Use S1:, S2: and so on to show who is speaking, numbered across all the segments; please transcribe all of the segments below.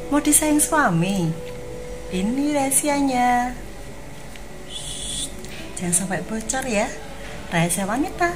S1: Mau disayang suami? Ini rahasianya. Jangan sampai bocor ya. Rahasia wanita.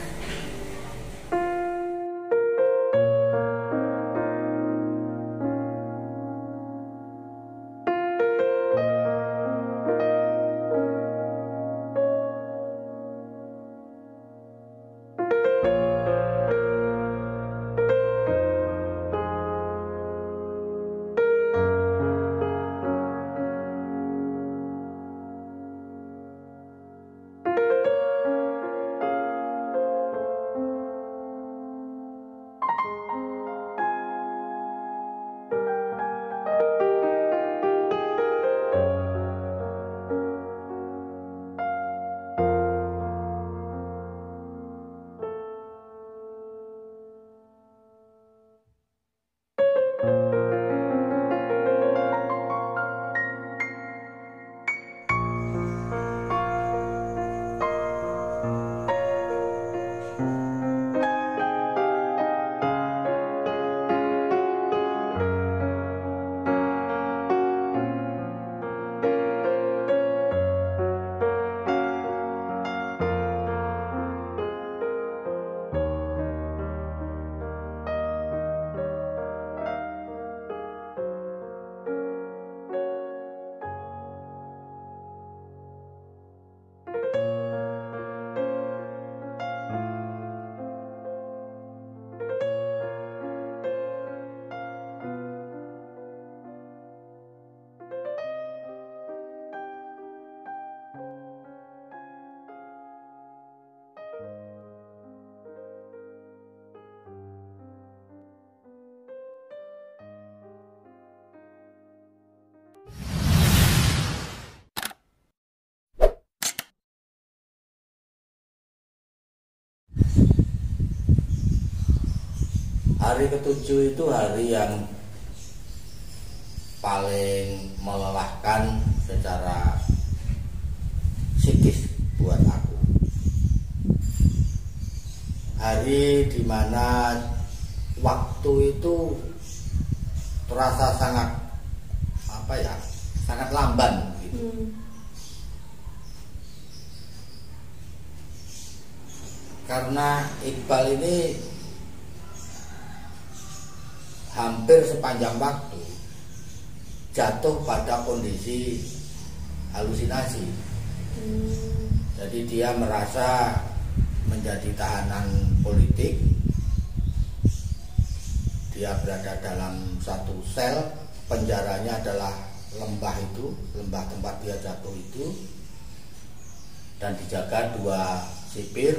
S2: Hari ketujuh itu hari yang paling melelahkan secara psikis buat aku. Hari dimana waktu itu terasa sangat sangat lamban gitu. Karena Iqbal ini hampir sepanjang waktu jatuh pada kondisi halusinasi. Jadi dia merasa menjadi tahanan politik. Dia berada dalam satu sel, penjaranya adalah lembah tempat dia jatuh itu, dan dijaga dua sipir.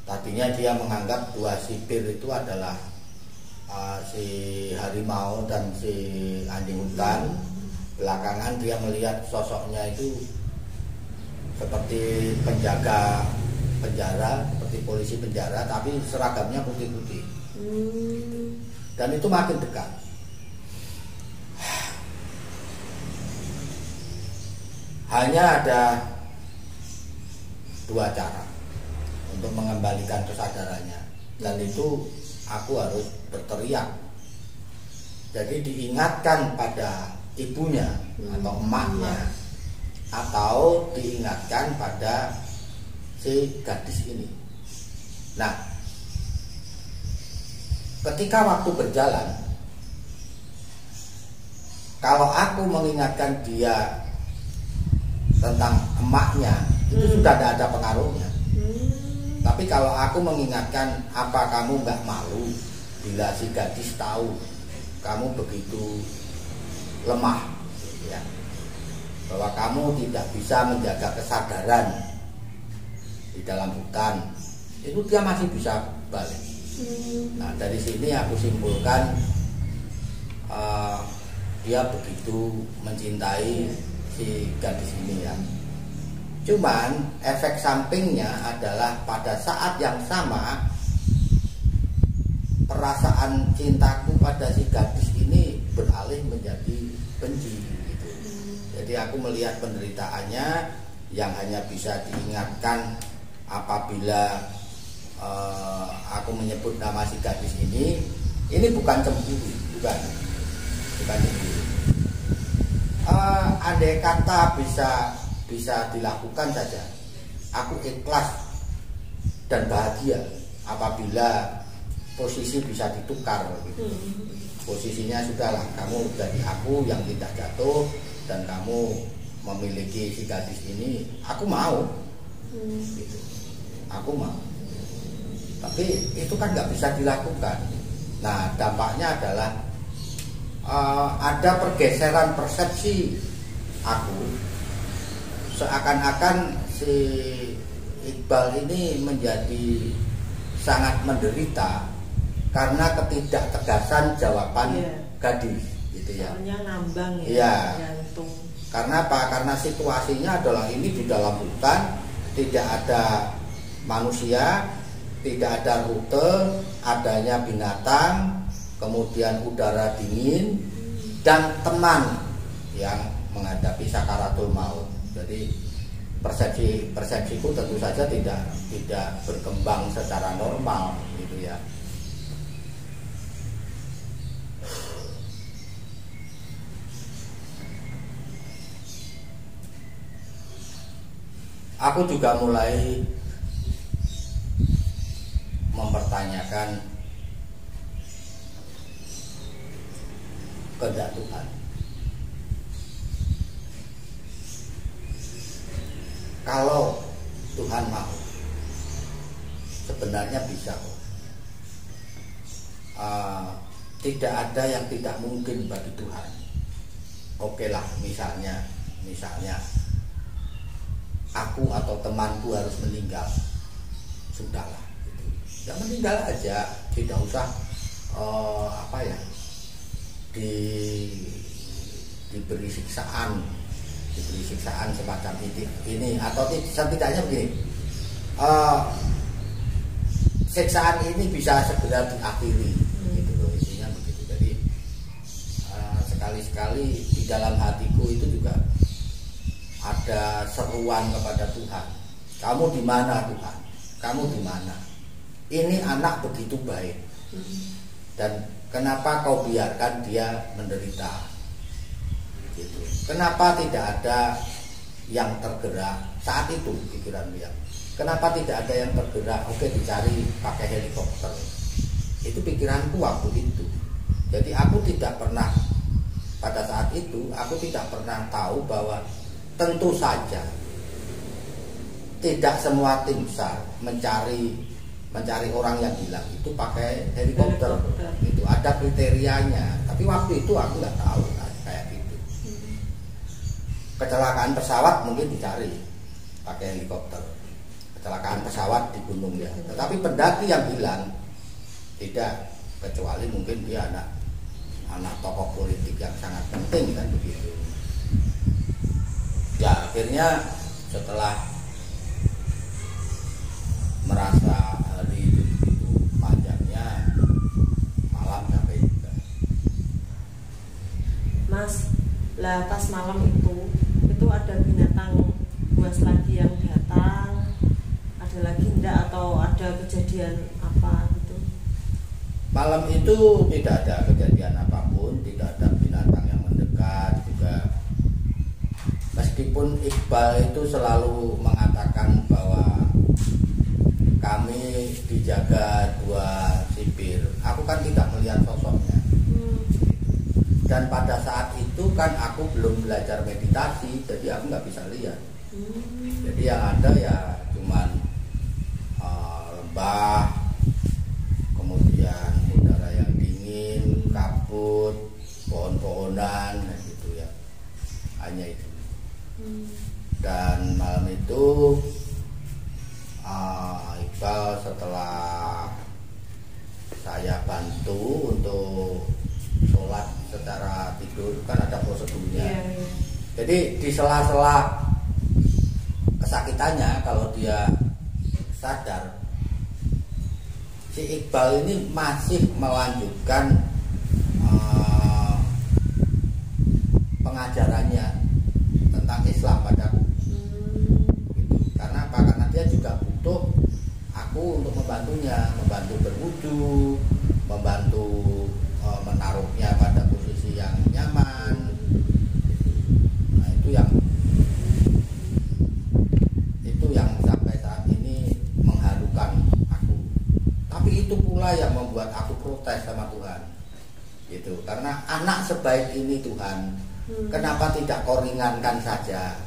S2: Tadinya dia menganggap dua sipir itu adalah si harimau dan si anjing hutan. Belakangan dia melihat sosoknya itu seperti penjaga penjara, seperti polisi penjara, tapi seragamnya putih-putih. Dan itu makin dekat. Hanya ada dua cara untuk mengembalikan kesadarannya, dan itu aku harus berteriak. Jadi diingatkan pada ibunya atau emaknya, atau diingatkan pada si gadis ini. Nah, ketika waktu berjalan, kalau aku mengingatkan dia tentang emaknya, itu sudah tidak ada pengaruhnya. Tapi kalau aku mengingatkan, apa kamu nggak malu bila si gadis tahu kamu begitu lemah, ya, bahwa kamu tidak bisa menjaga kesadaran di dalam hutan, itu dia masih bisa balik. Nah, dari sini aku simpulkan dia begitu mencintai si gadis ini, ya. Cuman efek sampingnya adalah pada saat yang sama perasaan cintaku pada si gadis ini beralih menjadi benci gitu. Jadi aku melihat penderitaannya yang hanya bisa diingatkan apabila aku menyebut nama si gadis ini bukan cemburu, bukan andai kata bisa dilakukan saja, aku ikhlas dan bahagia apabila posisi bisa ditukar gitu. Posisinya sudahlah, kamu jadi aku yang tidak jatuh dan kamu memiliki si gadis ini, aku mau gitu. Aku mau, tapi itu kan nggak bisa dilakukan. Nah, dampaknya adalah ada pergeseran persepsi aku, seakan-akan si Iqbal ini menjadi sangat menderita karena ketidaktegasan jawaban gadis gitu ya.
S3: Soalnya ngambang ya,
S2: iya.
S3: Gantung.
S2: Karena apa? Karena situasinya adalah ini di dalam hutan, tidak ada manusia, tidak ada rute, adanya binatang, kemudian udara dingin dan teman yang menghadapi sakaratul maut. Jadi persepsiku tentu saja tidak berkembang secara normal gitu ya. Aku juga mulai mempertanyakan kehendak Tuhan. Kalau Tuhan mau, sebenarnya bisa kok. Tidak ada yang tidak mungkin bagi Tuhan. Oke lah, misalnya aku atau temanku harus meninggal, sudahlah gitu. Ya meninggal aja, tidak usah diberi siksaan semacam ini atau setidaknya begini, siksaan ini bisa segera diakhiri gitu loh, intinya begitu. Jadi sekali-sekali di dalam hatiku itu juga ada seruan kepada Tuhan. Kamu di mana Tuhan? Kamu di mana? Ini anak begitu baik. Dan kenapa kau biarkan dia menderita? Gitu. Kenapa tidak ada yang tergerak saat itu pikiran dia? Kenapa tidak ada yang tergerak? Oke, dicari pakai helikopter. Itu pikiranku waktu itu. Jadi aku tidak pernah, pada saat itu aku tidak pernah tahu bahwa tentu saja tidak semua tim SAR mencari orang yang hilang itu pakai helikopter. Itu ada kriterianya. Tapi waktu itu aku nggak tahu kayak gitu. Kecelakaan pesawat mungkin dicari pakai helikopter. Kecelakaan pesawat di gunung ya. Tetapi pendaki yang hilang tidak, kecuali mungkin dia anak tokoh politik yang sangat penting kan begitu. Ya akhirnya setelah merasa hari itu begitu panjangnya, malam sampai juga.
S3: Mas, lah pas malam itu ada binatang buas lagi yang datang, ada lagi enggak, atau ada kejadian apa gitu?
S2: Malam itu tidak ada kejadian apapun, tidak ada binatang yang mendekat juga. Meskipun Iqbal itu selalu mengatakan bahwa kami dijaga dua sipir, aku kan tidak melihat sosoknya. Dan pada saat itu kan aku belum belajar meditasi, jadi aku nggak bisa lihat. Jadi yang ada ya cuman lembah, kemudian udara yang dingin, kabut, pohon-pohonan, gitu ya. Hanya itu. Dan malam itu Iqbal setelah saya bantu untuk sholat secara tidur, kan ada prosedurnya. Jadi di sela-sela kesakitannya, kalau dia sadar, si Iqbal ini masih melanjutkan pengajarannya tentang Islam padaku. Gitu. Karena apa? Karena dia juga butuh aku untuk membantu berwudu, membantu menaruhnya pada posisi yang nyaman. Nah, itu gitu. Karena anak sebaik ini Tuhan, kenapa tidak kau ringankan saja?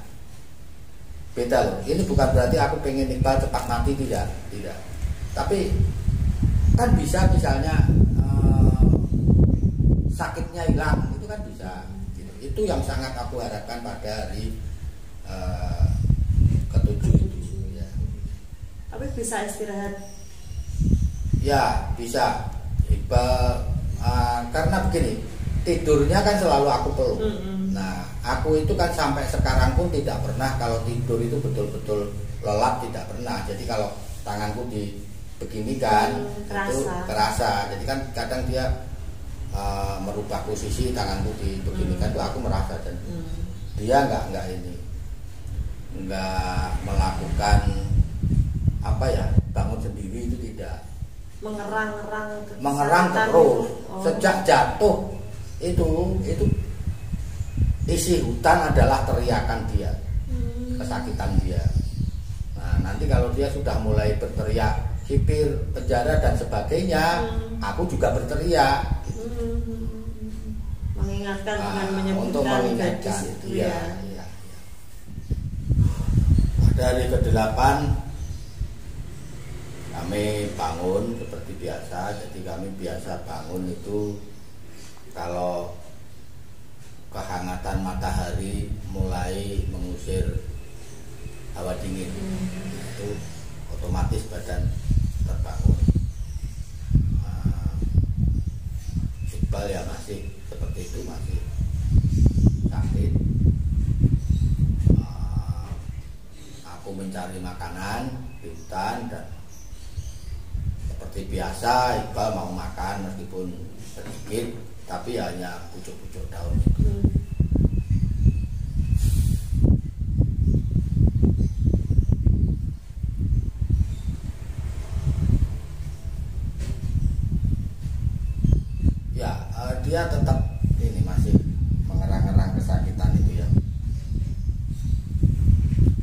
S2: Beda loh. Ini bukan berarti aku pengen Iqbal cepat mati, tidak. Tapi kan bisa misalnya sakitnya hilang, itu kan bisa. Gitu. Itu yang sangat aku harapkan pada hari ketujuh itu. Ya.
S3: Tapi bisa istirahat?
S2: Ya bisa. Iqbal karena begini, tidurnya kan selalu aku peluk. Nah, aku itu kan sampai sekarang pun tidak pernah kalau tidur itu betul-betul lelap, tidak pernah. Jadi kalau tanganku dibeginikan itu kerasa. Jadi kan kadang dia merubah posisi tanganku dibeginikan itu aku merasa, dan dia nggak ini, nggak melakukan apa ya, bangun sendiri, itu tidak. Mengerang terus. Sejak jatuh itu isi hutan adalah teriakan dia, kesakitan dia. Nah, nanti kalau dia sudah mulai berteriak sipir, penjara dan sebagainya, aku juga berteriak gitu.
S3: Mengingatkan dengan menyebutkan
S2: untuk mengingatkan
S3: itu
S2: ya. Pada hari ke-8 kami bangun seperti biasa. Jadi kami biasa bangun itu kalau kehangatan matahari mulai mengusir hawa dingin, itu otomatis badan terbangun. Iqbal ya masih seperti itu, masih sakit. Aku mencari makanan di hutan, dan seperti biasa Iqbal mau makan meskipun sedikit, tapi hanya pucuk-pucuk daun. Ya, dia tetap ini masih mengerang-erang kesakitan itu ya,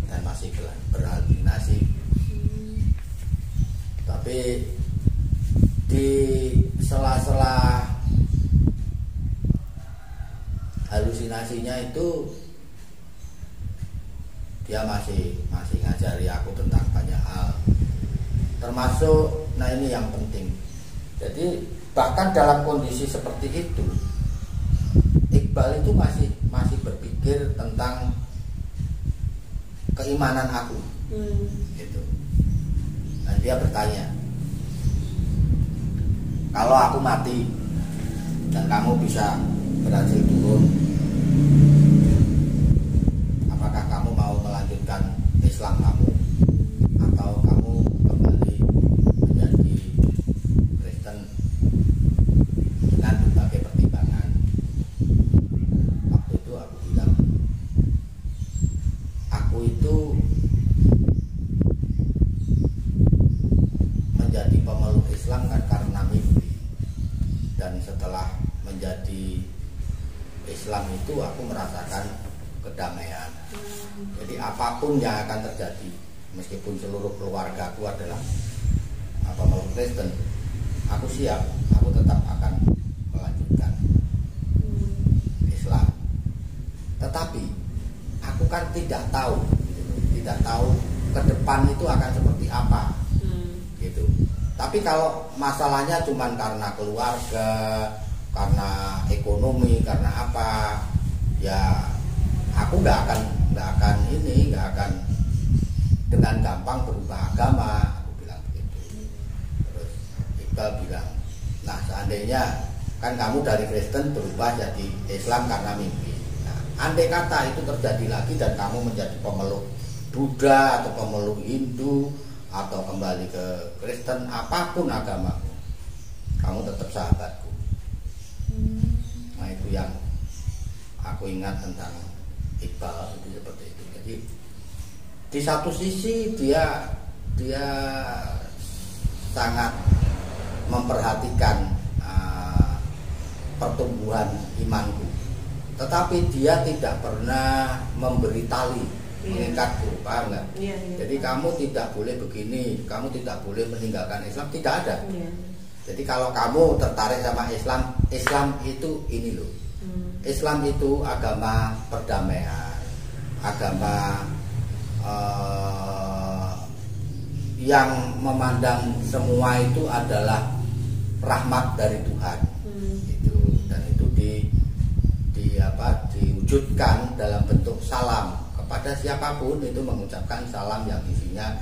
S2: dan masih berhalusinasi. Tapi di sela-sela halusinasinya itu dia masih ngajari aku tentang banyak hal, termasuk nah ini yang penting. Jadi bahkan dalam kondisi seperti itu Iqbal itu masih berpikir tentang keimanan aku, gitu. Dan dia bertanya, kalau aku mati dan kamu bisa berhasil turun, apakah kamu mau melanjutkan Islam kamu, atau kamu kembali menjadi Kristen? Dengan berbagai pertimbangan, waktu itu aku bilang, aku itu menjadi pemeluk Islam kan karena mimpi, dan setelah menjadi Islam itu aku merasakan kedamaian. Jadi apapun yang akan terjadi, meskipun seluruh keluargaku adalah pemeluk Kristen, aku siap, aku tetap akan melanjutkan Islam. Tetapi aku kan tidak tahu ke depan itu akan seperti apa, gitu. Tapi kalau masalahnya cuma karena keluarga, karena ekonomi, karena apa, ya aku nggak akan dengan gampang berubah agama, aku bilang begitu. Terus Iqbal bilang, nah seandainya kan kamu dari Kristen berubah jadi Islam karena mimpi, nah andai kata itu terjadi lagi dan kamu menjadi pemeluk Buddha atau pemeluk Hindu atau kembali ke Kristen, apapun agamamu, kamu tetap sahabatku. Nah itu yang aku ingat tentang Iqbal, itu seperti itu. Jadi di satu sisi dia sangat memperhatikan pertumbuhan imanku, tetapi dia tidak pernah memberi tali mengikatku, paham nggak? Jadi kamu tidak boleh begini, kamu tidak boleh meninggalkan Islam, tidak ada. Jadi kalau kamu tertarik sama Islam, Islam itu ini loh. Islam itu agama perdamaian, agama yang memandang semua itu adalah rahmat dari Tuhan. Itu dan itu diwujudkan dalam bentuk salam kepada siapapun, itu mengucapkan salam yang isinya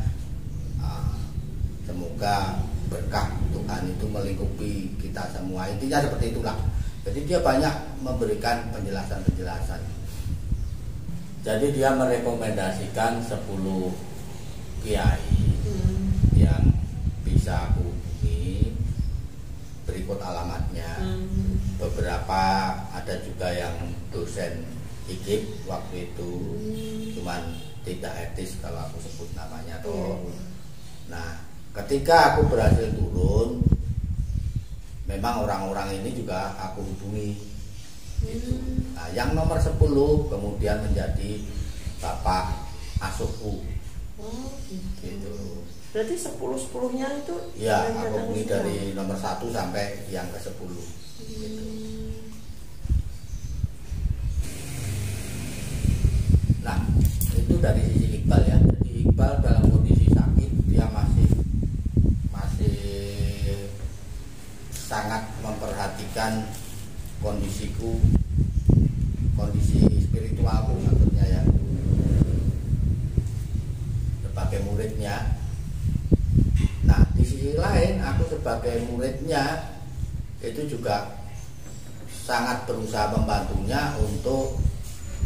S2: semoga berkah Tuhan itu melingkupi kita semua. Intinya seperti itulah. Jadi dia banyak memberikan penjelasan-penjelasan. Jadi dia merekomendasikan 10 kiai yang bisa aku hubungi. Berikut alamatnya. Beberapa ada juga yang dosen IKIP waktu itu, cuman tidak etis kalau aku sebut namanya toh. Nah, ketika aku berhasil turun, memang orang-orang ini juga aku hubungi. Nah, yang nomor 10 kemudian menjadi Bapak Asuhku. Gitu.
S3: Berarti 10-10-nya itu
S2: ya, aku hubungi dari nomor 1 sampai yang ke 10. Gitu. Nah, itu dari sisi Iqbal ya. Jadi Iqbal dalam kondisi sakit, dia masih sangat memperhatikan kondisiku, kondisi spiritualku maksudnya ya, sebagai muridnya. Nah, di sisi lain aku sebagai muridnya itu juga sangat berusaha membantunya untuk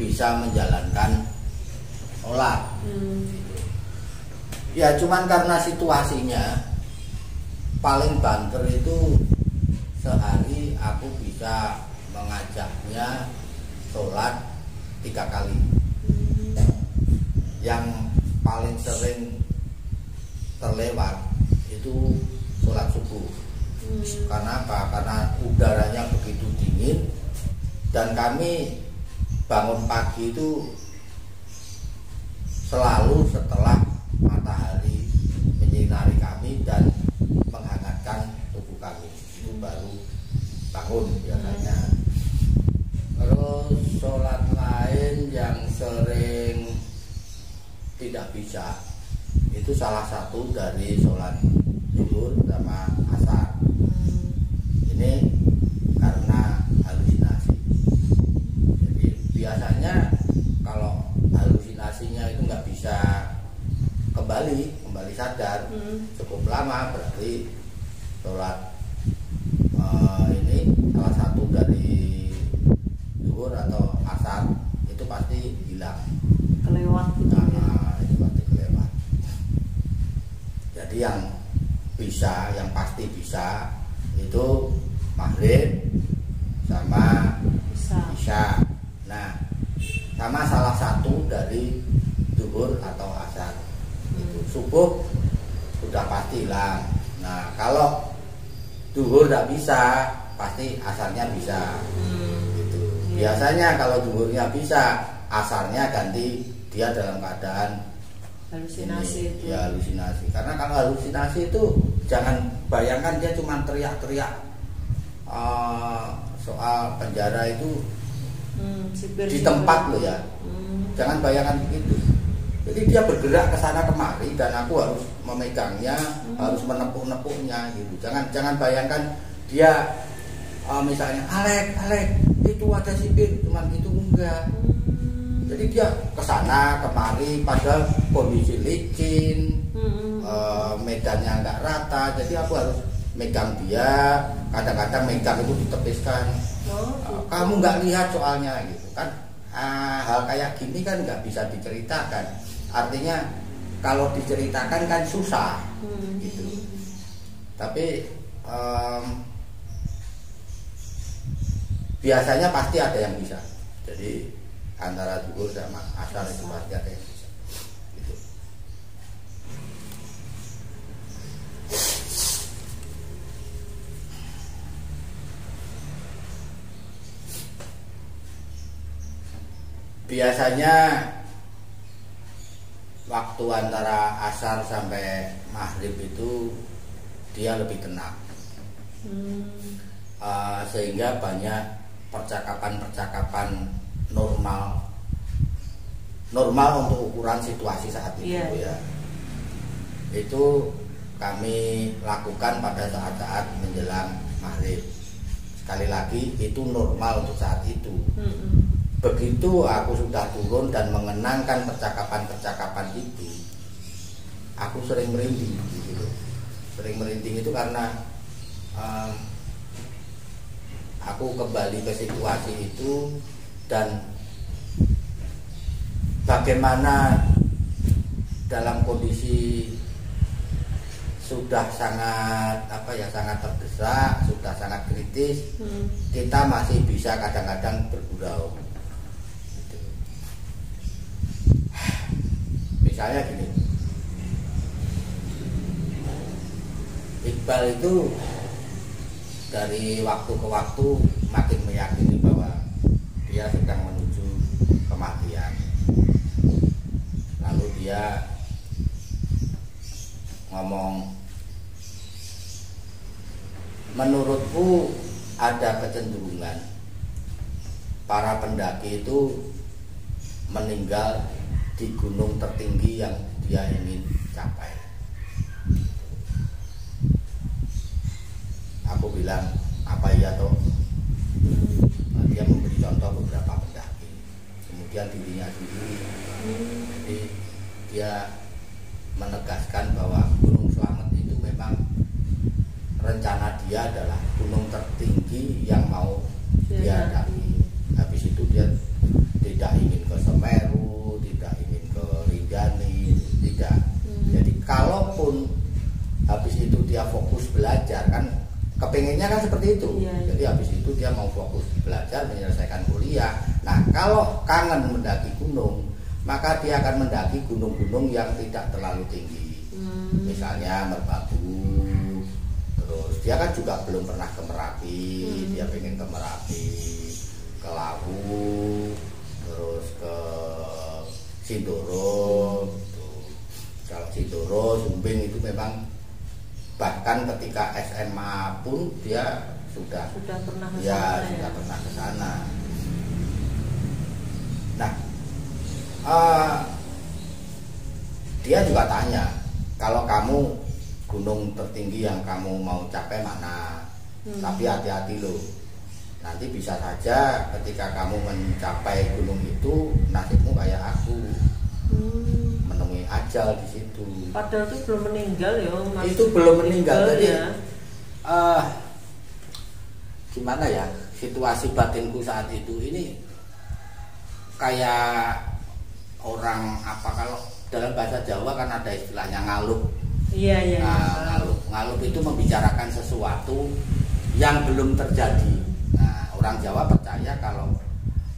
S2: bisa menjalankan sholat. Ya cuman karena situasinya paling banter itu sehari aku bisa mengajaknya sholat 3 kali. Yang paling sering terlewat itu sholat subuh. Karena apa? Karena udaranya begitu dingin dan kami bangun pagi itu selalu setelah matahari menyinari kami dan menghangatkan tubuh kami, itu baru bangun biasanya. Terus sholat lain yang sering tidak bisa itu salah satu dari sholat zuhur sama asar. Ini karena halusinasi. Jadi biasanya kalau halusinasinya itu nggak bisa kembali sadar cukup lama, berarti sholat ini salah satu dari zuhur atau asar itu pasti hilang,
S3: kelewat gitu.
S2: Itu pasti kelewat. Jadi yang bisa, yang pasti bisa itu maghrib sama isya. Nah, sama salah satu dari zuhur atau asar. Itu subuh sudah pastilah. Nah, kalau zuhur tidak bisa, pasti asarnya bisa. Gitu. Biasanya kalau zuhurnya bisa, asarnya ganti dia dalam keadaan
S3: halusinasi itu.
S2: Ya, halusinasi. Karena kalau halusinasi itu jangan bayangkan dia cuma teriak-teriak soal penjara itu di tempat loh ya. Jangan bayangkan begitu. Jadi dia bergerak ke sana kemari dan aku harus memegangnya, harus menepuk-nepuknya gitu. Jangan bayangkan dia misalnya Alek itu ada sipir, cuman gitu enggak. Jadi dia ke sana kemari pada kondisi licin, medannya enggak rata. Jadi aku harus megang dia, kadang-kadang megang itu ditepiskan. Kamu nggak lihat soalnya gitu kan. Hal kayak gini kan nggak bisa diceritakan. Artinya kalau diceritakan kan susah gitu. Tapi biasanya pasti ada yang bisa. Jadi antara zuhur sama asar itu pasti ada yang bisa gitu. Biasanya waktu antara asar sampai maghrib itu dia lebih tenang. Sehingga banyak percakapan-percakapan normal untuk ukuran situasi saat itu ya. Itu kami lakukan pada saat-saat menjelang maghrib. Sekali lagi itu normal untuk saat itu. Begitu aku sudah turun dan mengenangkan percakapan-percakapan itu, aku sering merinding gitu. Sering merinding itu karena aku kembali ke situasi itu dan bagaimana dalam kondisi sudah sangat sangat terdesak, sudah sangat kritis, kita masih bisa kadang-kadang bergurau. Gitu. Misalnya gini, Iqbal itu dari waktu ke waktu makin meyakini bahwa dia sedang menuju kematian. Lalu dia ngomong, menurutku ada kecenderungan para pendaki itu meninggal di gunung tertinggi yang dia ingin capai. Aku bilang, apa iya toh? Dia memberi contoh beberapa pendaki, kemudian dirinya sendiri. Jadi dia menegaskan bahwa Gunung Slamet itu memang rencana dia adalah gunung tertinggi yang mau dia daki. Habis itu dia tidak ingin ke Semeru, tidak ingin ke Rinjani, tidak. Jadi kalaupun habis itu dia fokus belajar, kan kepengennya kan seperti itu. Jadi habis itu dia mau fokus belajar, menyelesaikan kuliah. Nah, kalau kangen mendaki gunung, maka dia akan mendaki gunung-gunung yang tidak terlalu tinggi. Misalnya Merbabu. Terus dia kan juga belum pernah ke Merapi, dia pengen ke Merapi, ke Lawu, terus ke Sindoro. Kalau Sindoro, Sumbing itu memang bahkan ketika SMA pun dia sudah pernah ke sana. Sudah pernah ke sana. Nah, dia juga tanya, kalau kamu gunung tertinggi yang kamu mau capai mana? Tapi hati-hati loh, nanti bisa saja ketika kamu mencapai gunung itu nasibmu kayak aku, menemui ajal di situ.
S3: Padahal itu belum meninggal ya, Mas.
S2: Itu belum meninggal. Jadi gimana ya situasi batinku saat itu ini kayak orang kalau dalam bahasa Jawa kan ada istilahnya ngalup.
S3: Iya.
S2: Ngalup itu membicarakan sesuatu yang belum terjadi. Nah, orang Jawa percaya kalau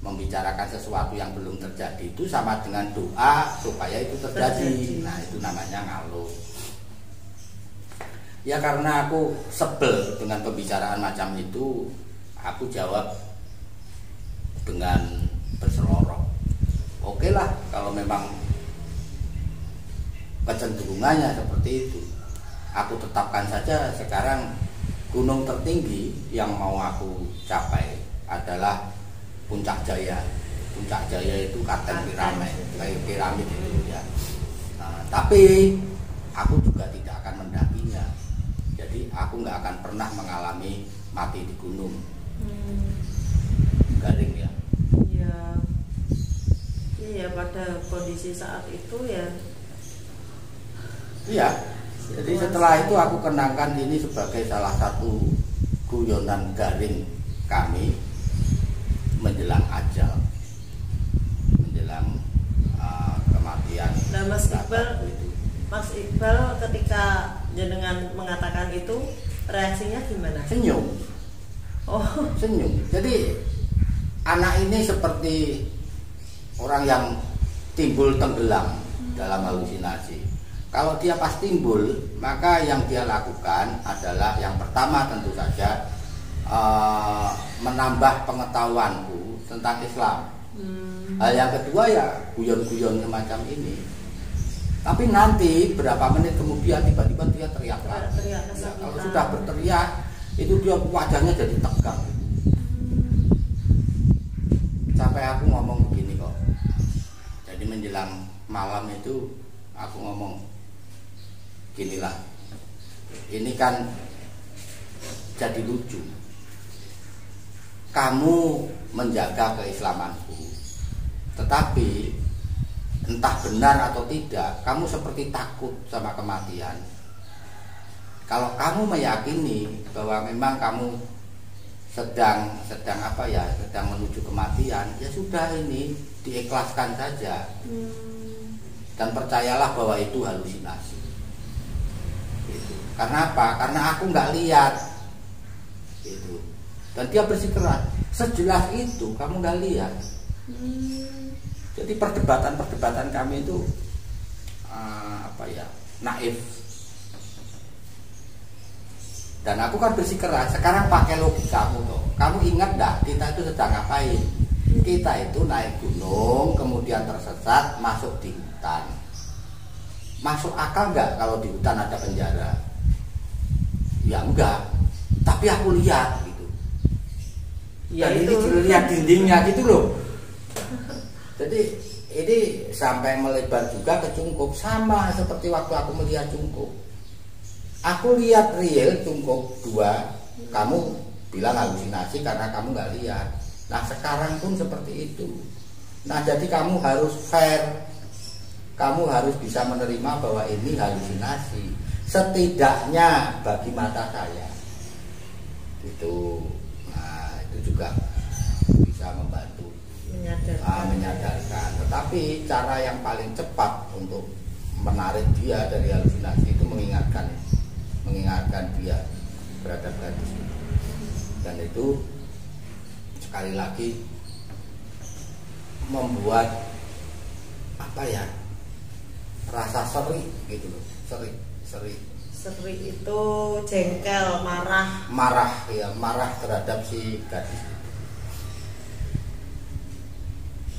S2: membicarakan sesuatu yang belum terjadi itu sama dengan doa supaya itu terjadi. Nah, itu namanya ngalup. Ya karena aku sebel dengan pembicaraan macam itu, aku jawab dengan berseloroh. Oke lah, kalau memang kecenderungannya seperti itu, aku tetapkan saja sekarang gunung tertinggi yang mau aku capai adalah Puncak Jaya. Puncak Jaya itu Kartens piramid itu ya. Nah, tapi aku juga tidak akan mendakinya. Jadi aku nggak akan pernah mengalami mati di gunung. Garing ya. Iya, pada kondisi saat itu ya. Iya. Jadi setelah itu aku kenangkan ini sebagai salah satu guyonan garing kami menjelang ajal, menjelang kematian.
S3: Nah, Mas Iqbal ketika jenengan mengatakan itu reaksinya gimana?
S2: Senyum.
S3: Oh,
S2: senyum. Jadi anak ini seperti orang yang timbul tenggelam dalam halusinasi. Kalau dia pas timbul, maka yang dia lakukan adalah yang pertama tentu saja menambah pengetahuanku tentang Islam. Hal yang kedua ya guyon-guyon semacam ini. Tapi nanti berapa menit kemudian tiba-tiba dia teriak. Ya, kalau sudah berteriak itu dia wajahnya jadi tegang. Sampai aku ngomong begini kok. Jadi menjelang malam itu aku ngomong ginilah, ini kan jadi lucu. Kamu menjaga keislamanku, tetapi entah benar atau tidak, kamu seperti takut sama kematian. Kalau kamu meyakini bahwa memang kamu sedang menuju kematian, ya sudah, ini diikhlaskan saja. Dan percayalah bahwa itu halusinasi. Gitu. Karena apa? Karena aku nggak lihat. Gitu. Dan dia bersikeras, sejelas itu kamu nggak lihat. Jadi perdebatan kami itu naif. Dan aku kan bersikeras, sekarang pakai logikamu toh. Kamu ingat dah kita itu sedang ngapain? Kita itu naik gunung, kemudian tersesat, masuk di hutan. Masuk akal nggak kalau di hutan ada penjara? Ya enggak. Tapi aku lihat gitu. Ya, dan ini lihat dindingnya gitu loh. Jadi ini sampai melebar juga ke Cungkup, sama seperti waktu aku melihat Cungkup. Aku lihat real Cungkup 2, kamu bilang halusinasi karena kamu nggak lihat. Nah sekarang pun seperti itu. Nah jadi kamu harus fair, kamu harus bisa menerima bahwa ini halusinasi, setidaknya bagi mata saya. Itu, nah itu juga bisa membantu menyadarkan. Tetapi cara yang paling cepat untuk menarik dia dari halusinasi itu mengingatkan dia terhadap gadis. Dan itu sekali lagi membuat rasa seri gitu loh. Seri
S3: itu jengkel,
S2: marah terhadap si gadis itu.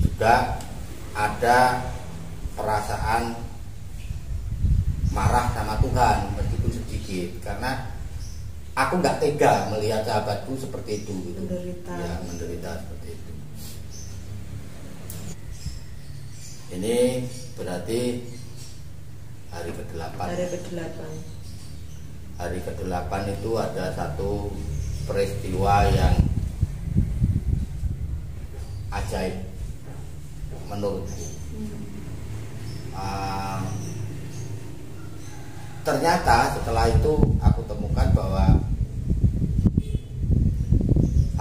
S2: Juga ada perasaan marah sama Tuhan meskipun sedikit, karena aku nggak tega melihat sahabatku seperti itu gitu. Menderita seperti itu. Ini berarti hari ke-8. Hari ke-8 itu ada satu peristiwa yang ajaib menurutku. Ternyata setelah itu aku temukan bahwa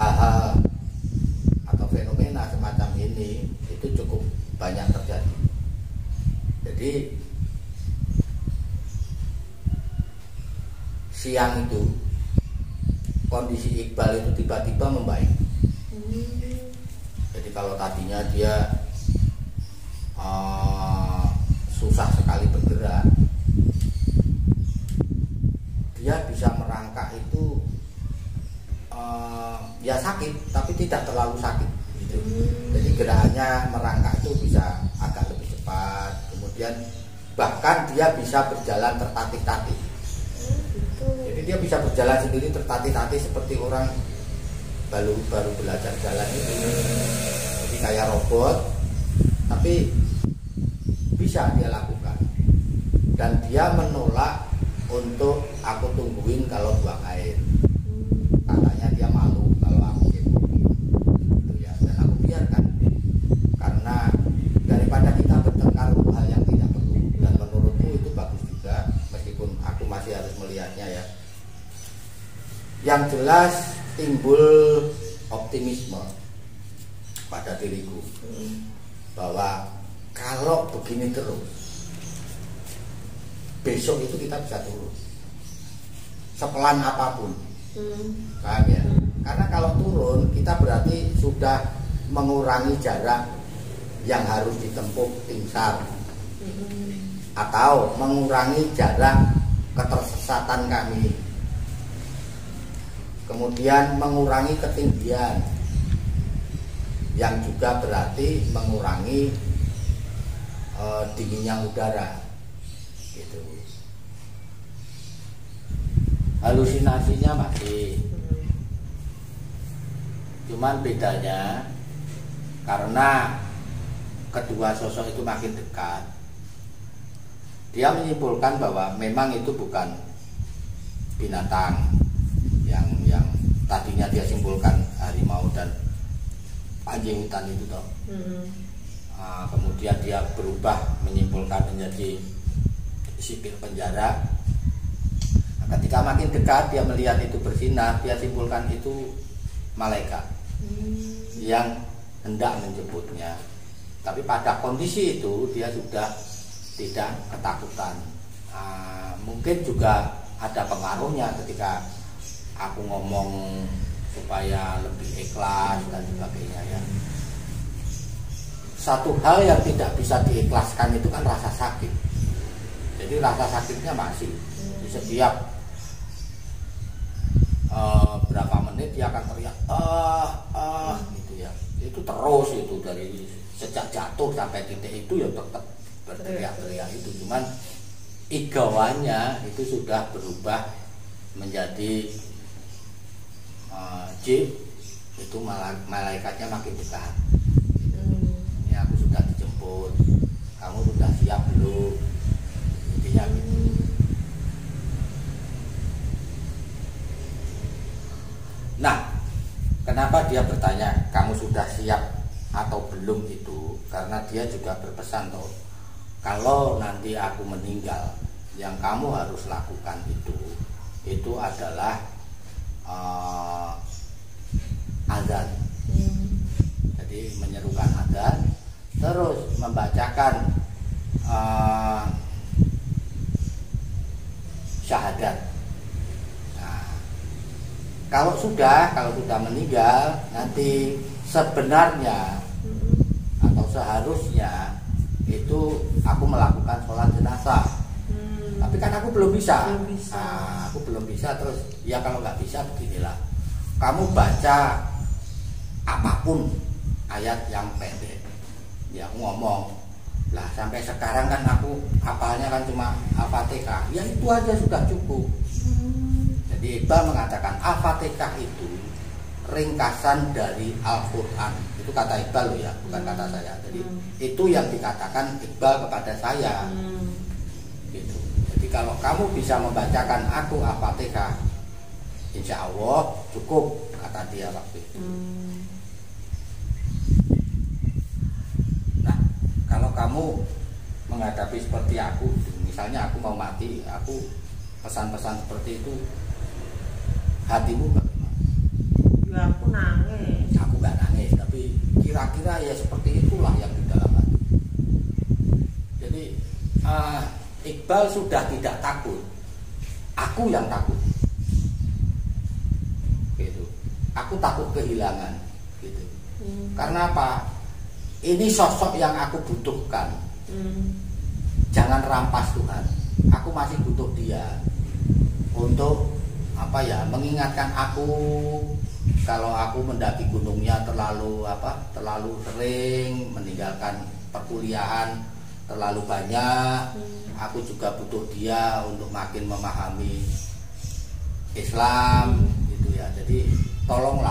S2: hal-hal atau fenomena semacam ini itu cukup banyak terjadi. Jadi siang itu kondisi Iqbal itu tiba-tiba membaik. Jadi kalau tadinya dia susah sekali bergerak, dia bisa merangkak itu ya sakit tapi tidak terlalu sakit gitu. Jadi gerakannya merangkak itu bisa agak lebih cepat, kemudian bahkan dia bisa berjalan tertatih-tatih. Jadi dia bisa berjalan sendiri tertatih-tatih seperti orang baru belajar jalan itu. Jadi kayak robot, tapi bisa dia lakukan. Dan dia menolak untuk aku tungguin kalau buang air. Katanya dia malu kalau aku kepoin gitu ya. Dan aku biarkan, karena daripada kita bertengkar hal yang tidak perlu. Dan menurutku itu bagus juga, meskipun aku masih harus melihatnya ya. Yang jelas timbul optimisme pada diriku bahwa kalau begini terus, besok itu kita bisa turun sepelan apapun. Paham ya? Karena kalau turun kita berarti sudah mengurangi jarak yang harus ditempuh tim SAR, atau mengurangi jarak ketersesatan kami, kemudian mengurangi ketinggian, yang juga berarti mengurangi dinginnya udara gitu. halusinasinya masih. Cuman bedanya karena kedua sosok itu makin dekat, dia menyimpulkan bahwa memang itu bukan binatang yang tadinya dia simpulkan harimau dan anjing hutan itu toh. Kemudian dia berubah menyimpulkan menjadi sipir penjara. Ketika makin dekat dia melihat itu bersinar, dia simpulkan itu malaikat yang hendak menjemputnya. Tapi pada kondisi itu dia sudah tidak ketakutan. Mungkin juga ada pengaruhnya ketika aku ngomong supaya lebih ikhlas dan sebagainya ya. Satu hal yang tidak bisa diikhlaskan itu kan rasa sakit. Jadi rasa sakitnya masih di setiap berapa menit dia akan teriak gitu ya. Itu terus itu dari sejak jatuh sampai titik itu ya tetap berteriak-teriak itu. Cuman igawannya itu sudah berubah menjadi jin, itu malaikatnya makin dekat. Ya aku sudah dijemput, kamu sudah siap belum? Intinya gitu. Nah, kenapa dia bertanya kamu sudah siap atau belum itu? Karena dia juga berpesan toh, kalau nanti aku meninggal, yang kamu harus lakukan itu adalah azan. Jadi menyerukan azan, terus membacakan syahadat. Kalau sudah meninggal, nanti sebenarnya atau seharusnya itu aku melakukan sholat jenazah. Tapi kan aku belum bisa. Aku belum bisa. Terus ya kalau nggak bisa beginilah, kamu baca apapun ayat yang pendek. Ya aku ngomong lah, sampai sekarang kan aku hafalnya kan cuma Al-Fatihah. Ya itu aja sudah cukup. Jadi Iqbal mengatakan Al-Fatihah itu ringkasan dari Al-Quran. Itu kata Iqbal loh ya, bukan kata saya. Jadi itu yang dikatakan Iqbal kepada saya. Gitu. Jadi kalau kamu bisa membacakan aku Al-Fatihah, insya Allah cukup, kata dia waktu itu. Nah, kalau kamu menghadapi seperti aku, misalnya aku mau mati, aku pesan-pesan seperti itu, hatimu bagaimana?
S3: Ya aku nangis.
S2: Aku gak nangis, tapi kira-kira ya seperti itulah yang di dalam hati. Jadi Iqbal sudah tidak takut, aku yang takut. Gitu. Aku takut kehilangan. Gitu. Karena apa? Ini sosok yang aku butuhkan. Jangan rampas Tuhan. Aku masih butuh dia untuk mengingatkan aku kalau aku mendaki gunungnya terlalu sering, meninggalkan perkuliahan terlalu banyak. Aku juga butuh dia untuk makin memahami Islam gitu ya. Jadi tolong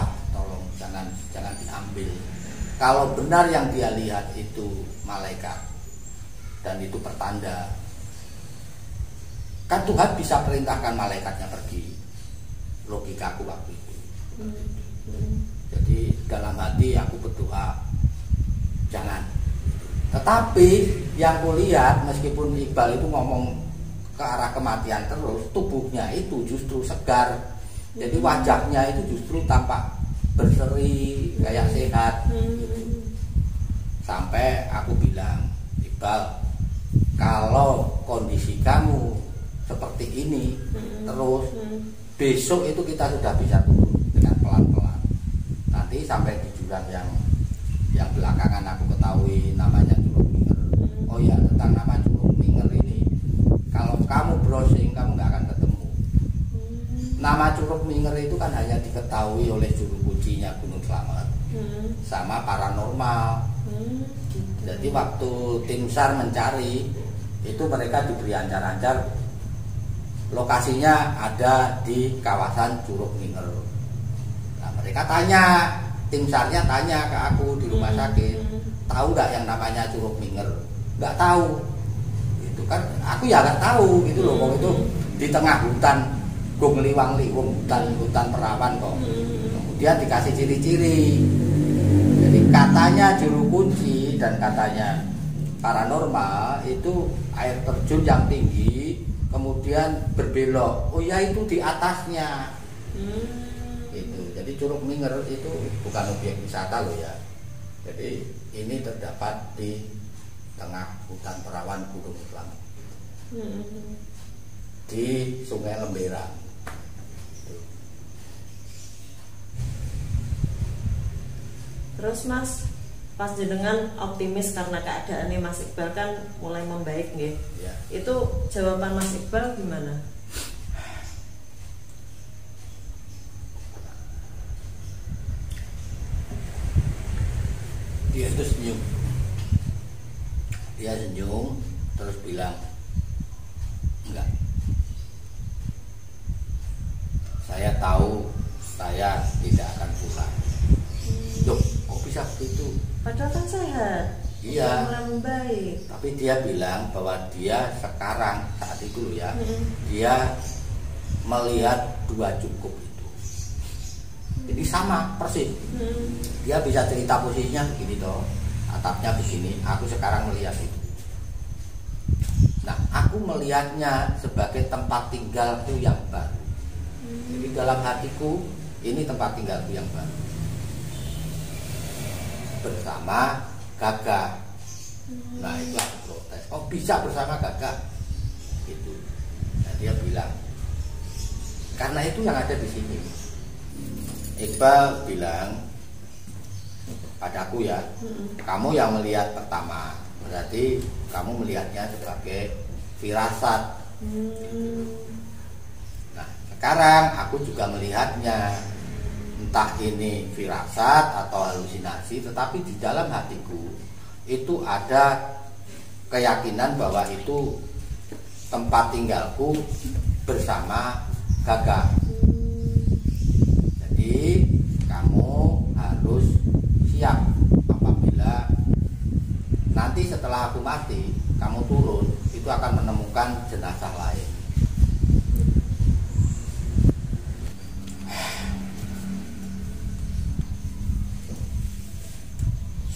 S2: jangan diambil. Kalau benar yang dia lihat itu malaikat dan itu pertanda, kan Tuhan bisa perintahkan malaikatnya pergi. Logikaku waktu itu. Jadi dalam hati aku berdoa jangan. Tetapi yang kulihat, meskipun Iqbal itu ngomong ke arah kematian terus, tubuhnya itu justru segar. Jadi wajahnya itu justru tampak berseri, kayak sehat. Sampai aku bilang, Iqbal, kalau kondisi kamu seperti ini terus, besok itu kita sudah bisa turun dengan pelan-pelan. Nanti sampai di jurang yang belakangan aku ketahui namanya Curug Minger. Oh ya, tentang nama Curug Minger ini, kalau kamu browsing kamu nggak akan ketemu. Nama Curug Minger itu kan hanya diketahui oleh juru kuncinya Gunung Slamet sama paranormal. Jadi waktu tim SAR mencari itu, mereka diberi ancar-ancar lokasinya ada di kawasan Curug Minger. Nah, mereka tanya, tim SAR-nya tanya ke aku di rumah sakit, tahu nggak yang namanya Curug Minger? Nggak tahu. Itu kan aku ya nggak tahu gitu loh. Wong itu di tengah hutan, gue ngeliwang-liwung hutan perawan kok. Kemudian dikasih ciri-ciri. Jadi katanya juru kunci dan katanya paranormal itu air terjun yang tinggi kemudian berbelok. Oh ya, itu di atasnya. Itu. Jadi Curug Minger itu bukan objek wisata loh ya. Jadi ini terdapat di tengah hutan perawan Gunung Islam, di Sungai Lemberan.
S3: Terus Mas, pas jenengan optimis karena keadaannya Mas Iqbal kan mulai membaik nggih.
S2: Ya.
S3: Itu jawaban Mas Iqbal gimana?
S2: Dia itu senyum. Dia senyum terus bilang, enggak. Saya tahu saya tidak akan pulang. Loh, kok bisa begitu?
S3: Padahal kan sehat.
S2: Iya.
S3: Mulai membaik.
S2: Tapi dia bilang bahwa dia sekarang saat itu loh ya, dia melihat 2 cukup itu. Jadi sama persis. Dia bisa cerita posisinya begini toh, atapnya begini. Aku sekarang melihat itu. Nah, aku melihatnya sebagai tempat tinggalku yang baru. Jadi dalam hatiku ini tempat tinggalku yang baru. Bersama Gagah. Nah, itu aku protes. Oh, bisa bersama Gagah gitu. Nah, dia bilang karena itu yang ada di sini. Iqbal bilang padaku ya, kamu yang melihat pertama, berarti kamu melihatnya sebagai firasat. Nah, sekarang aku juga melihatnya, entah ini firasat atau halusinasi, tetapi di dalam hatiku itu ada keyakinan bahwa itu tempat tinggalku bersama Gagah. Jadi kamu harus siap apabila nanti setelah aku mati, kamu turun, itu akan menemukan jenazah lain.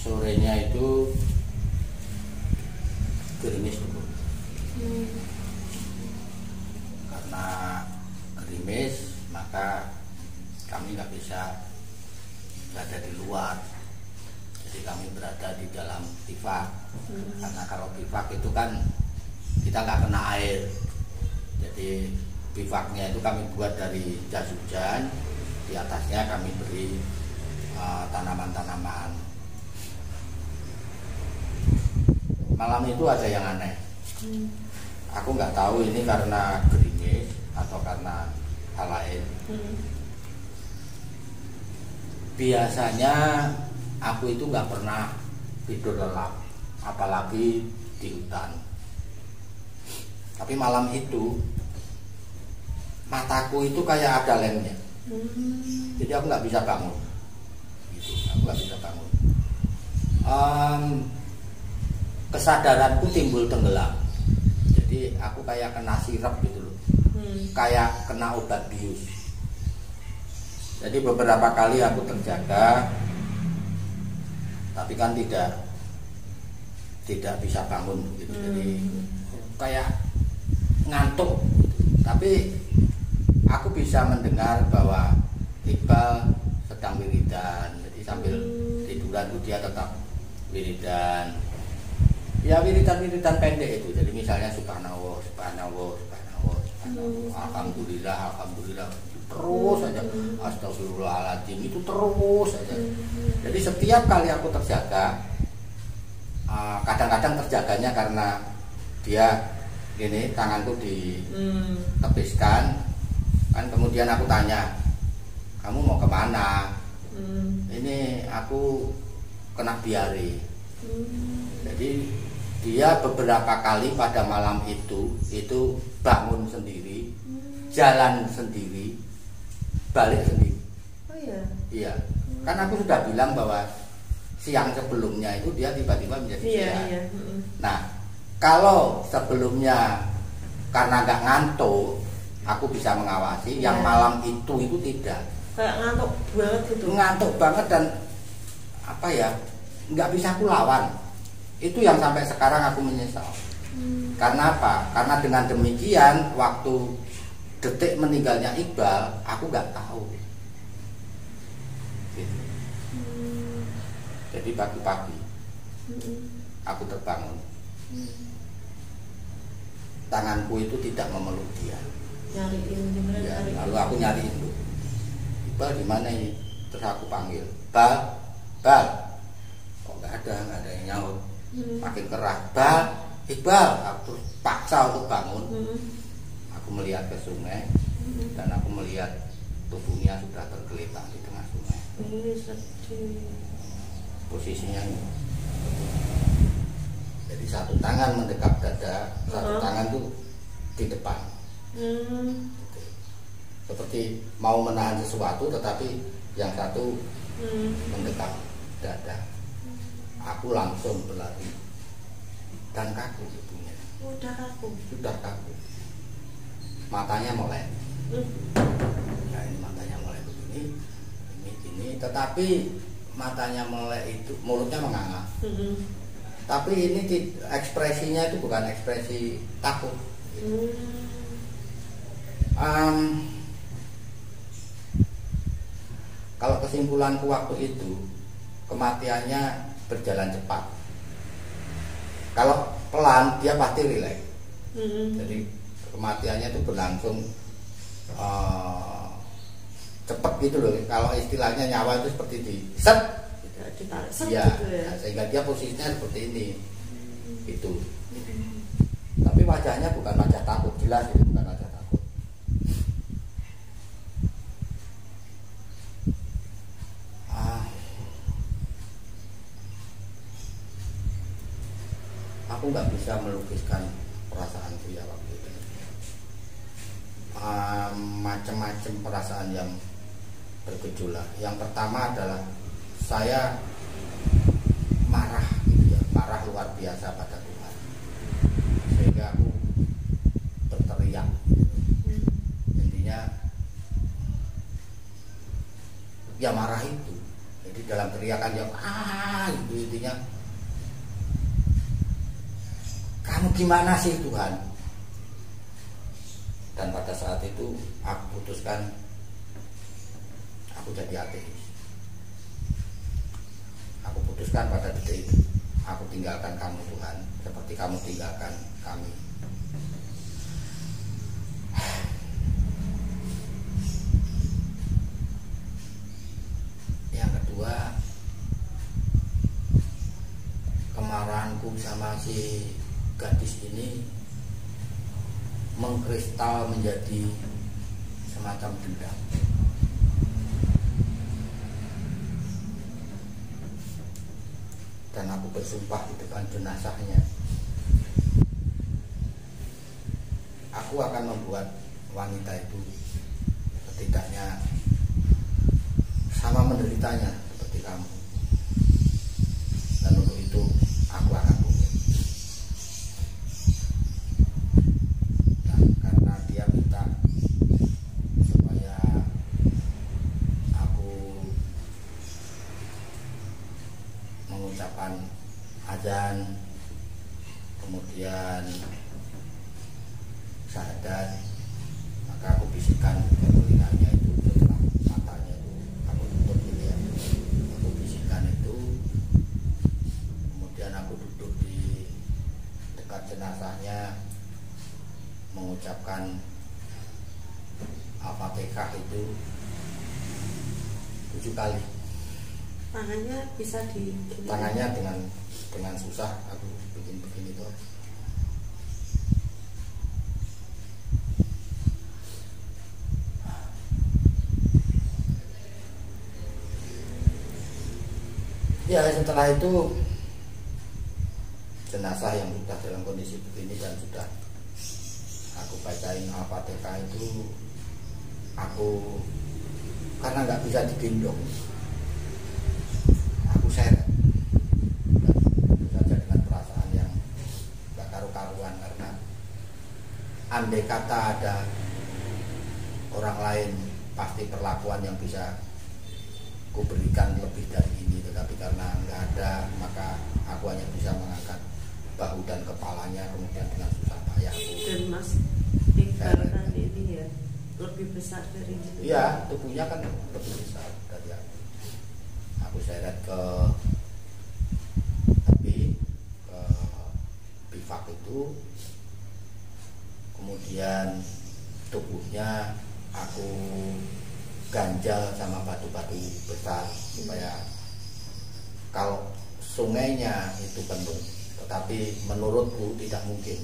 S2: Sorenya itu gerimis dulu. Karena gerimis, maka kami nggak bisa berada di luar. Jadi kami berada di dalam bivak. Karena kalau bivak itu kan kita nggak kena air. Jadi bivaknya itu kami buat dari jas hujan. Di atasnya kami beri tanaman-tanaman. Malam itu ada yang aneh. Aku nggak tahu ini karena gerimis atau karena hal lain. Biasanya aku itu nggak pernah tidur lelap, apalagi di hutan. Tapi malam itu mataku itu kayak ada lemnya. Jadi aku nggak bisa bangun. Gitu, aku nggak bisa bangun. Kesadaranku timbul tenggelam. Jadi aku kayak kena sirap gitu loh, kayak kena obat bius. Jadi beberapa kali aku terjaga, tapi kan tidak bisa bangun gitu. Jadi kayak ngantuk gitu. Tapi aku bisa mendengar bahwa Iqbal sedang wiridan. Jadi sambil tiduran dia tetap wiridan. Ya wiridan pendek itu. Jadi misalnya subhanallah, alhamdulillah, terus saja, astagfirullahaladzim, itu terus saja. Jadi setiap kali aku terjaga, kadang-kadang terjaganya karena dia gini, tanganku ditepiskan, kan kemudian aku tanya, kamu mau kemana? Ini aku kena diare. Jadi dia beberapa kali pada malam itu bangun sendiri jalan sendiri, balik sendiri.
S3: Oh iya.
S2: Iya. Kan aku sudah bilang bahwa siang sebelumnya itu dia tiba-tiba menjadi sehat.
S3: Iya.
S2: Nah, kalau sebelumnya karena nggak ngantuk, aku bisa mengawasi. Yang malam itu tidak.
S3: Kayak ngantuk banget gitu.
S2: Ngantuk banget dan apa ya? Nggak bisa aku lawan. Itu yang sampai sekarang aku menyesal. Karena apa? Karena dengan demikian waktu detik meninggalnya Iqbal, aku nggak tahu. Gitu. Jadi pagi-pagi aku terbangun. Tanganku itu tidak memeluk dia.
S3: Nyariin gimana?
S2: Ya,
S3: Nyariin.
S2: lalu aku nyariin tuh. Iqbal di mana ini? Terus aku panggil, Bal. Kok nggak ada yang nyaut. Makin keras, Bal, Iqbal. Aku terus paksa untuk bangun. Aku melihat ke sungai dan aku melihat tubuhnya sudah tergeletak di tengah sungai.
S3: Sedih.
S2: Posisinya ini. Jadi satu tangan mendekap dada, satu tangan tuh di depan. Seperti mau menahan sesuatu, tetapi yang satu mendekap dada. Aku langsung berlari dan kaku ibunya. Sudah kaku. Matanya melek. Nah, ini matanya melek begini, ini. Tetapi matanya melek itu, mulutnya menganga. Tapi ini ekspresinya itu bukan ekspresi takut. Kalau kesimpulanku waktu itu, kematiannya berjalan cepat. Kalau pelan dia pasti rileks. Jadi kematiannya itu berlangsung cepat gitu loh. Kalau istilahnya nyawa itu seperti di set, ya,
S3: gitu ya.
S2: sehingga dia posisinya seperti ini. Itu. Tapi wajahnya bukan wajah takut, jelas itu bukan wajah takut. Aku nggak bisa melukiskan perasaanku ya waktu itu. Macam-macam perasaan yang bergejolak. Yang pertama adalah saya marah, gitu ya, marah luar biasa pada Tuhan, sehingga aku berteriak. Intinya ya marah itu. Jadi dalam teriakan yang itu intinya, kamu gimana sih Tuhan? Dan pada saat itu aku putuskan aku jadi ateis. Aku putuskan pada detik itu, aku tinggalkan kamu Tuhan, seperti kamu tinggalkan kami. Yang kedua, kemarahanku sama si gadis ini mengkristal menjadi semacam dendam. Dan aku bersumpah di depan jenazahnya, aku akan membuat wanita itu setidaknya sama menderitanya seperti kamu. Dan untuk itu aku akan bunuh. Nah, karena dia minta supaya aku mengucapkan azan, kemudian syahadat, maka aku bisikkan ke telinganya itu, setelah matanya itu aku tutup gitu ya. Aku bisikkan itu, kemudian aku duduk di dekat jenazahnya, mengucapkan Al-Fatihah itu 7 kali.
S3: Tangannya bisa
S2: Tangannya dengan susah aku bikin begini tuh. Ya, setelah itu jenazah yang sudah dalam kondisi begini dan sudah aku bacain Al-Fatihah itu aku karena nggak bisa digendong, aku seret saja dengan perasaan yang nggak karu-karuan, karena andai kata ada orang lain pasti perlakuan yang bisa kuberikan lebih dari ini, tetapi karena nggak ada maka aku hanya bisa mengangkat bahu dan kepalanya, kemudian dengan susah payah aku.
S3: Dan Mas Iqbal kan ini ya lebih besar dari itu.
S2: Iya, tubuhnya kan lebih besar dari aku. Aku seret ke tepi, ke bivak itu, kemudian tubuhnya aku ganjal sama batu-batu besar supaya kalau sungainya itu penuh, tetapi menurutku tidak mungkin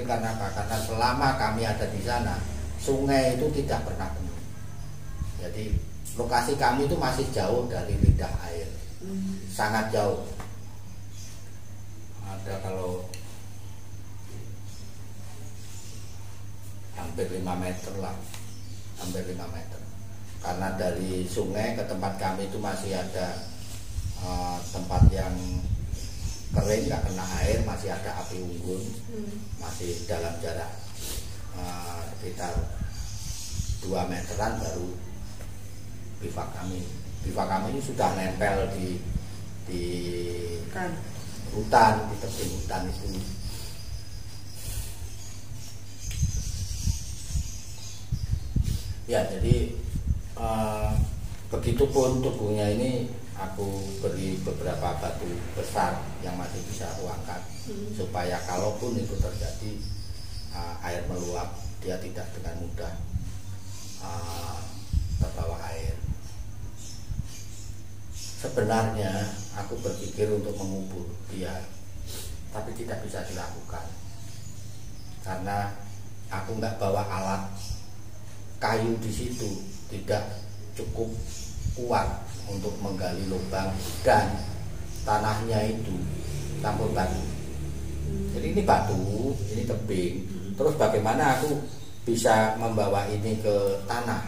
S2: karena apa? Karena selama kami ada di sana sungai itu tidak pernah penuh. Jadi lokasi kami itu masih jauh dari lidah air, sangat jauh. Ada kalau hampir 5 meter lah, hampir 5 meter. Karena dari sungai ke tempat kami itu masih ada tempat yang kering, nggak kena air, masih ada api unggun, masih dalam jarak sekitar 2 meteran baru bivak kami. Bivak kami ini sudah nempel di hutan, di tebing hutan itu. Ya, jadi begitupun tubuhnya ini aku beri beberapa batu besar yang masih bisa aku angkat, supaya kalaupun itu terjadi air meluap, dia tidak dengan mudah terbawa air. Sebenarnya aku berpikir untuk mengubur dia, tapi tidak bisa dilakukan karena aku nggak bawa alat. Kayu di situ tidak cukup kuat untuk menggali lubang, dan tanahnya itu campur batu. Jadi ini batu, ini tebing. Terus bagaimana aku bisa membawa ini ke tanah?